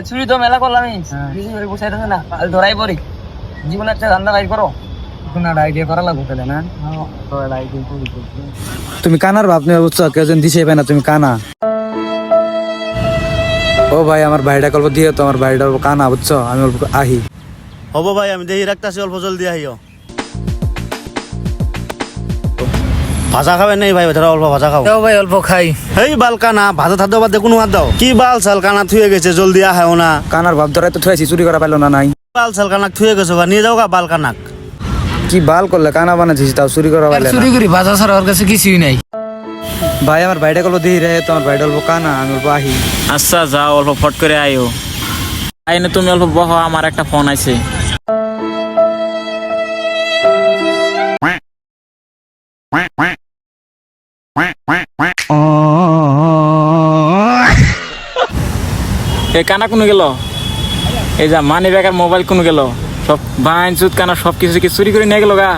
চুরি তো মেলা করলাম বুঝাইতেছে না ধরাই পড়ি জীবনে একটা ধান্দা বাই করো আইডিয়া করা লাগবে তাহলে না তুমি কানার ভাব নিয়ে বুঝছো, কেউ যেন দিছে পায় না, তুমি কানা। ও ভাই আমার ভাইটা গল্প দিয়ে তো, আমার ভাইটা কানা বুঝছো, আমি অল্প আহি। হব ভাই, আমি দেখি রাখতেছি, অল্প জলদি আহিও। ভাজা খাবেন নাই ভাই? ধরো অল্প ভাজা খাও। ভাই অল্প খাই। এই বাল কানা, ভাজা থাকতে বাদ কোনো হাত দাও। কি বাল সাল কানা থুয়ে গেছে, জলদি আহাও না। কানার ভাব ধরাই তো থুয়েছি, চুরি করা পাইলো না নাই। বাল সাল কানাক থুয়ে গেছো, নিয়ে যাও গা বাল কানাক। কি বাল করলে কানা বানাচ্ছিস, তাও চুরি করা পাইলে না। চুরি করি বাজার ছাড়া ওর কাছে কিছুই নাই। ভাই আমার ভাইটা গল্প দিয়ে রে, তো আমার ভাইটা অল্প কানা, আমি অল্প আহি। আচ্ছা যাও, অল্প ফট করে আইও। আইনে তুমি অল্প বহ, আমার একটা ফোন আছে। এই কানা কোনো গেল? এই যা মানি ব্যাগ আর মোবাইল কোনো গেল? সব বাইন চুত কানা সব কিছু কি চুরি করে নিয়ে গেল গা?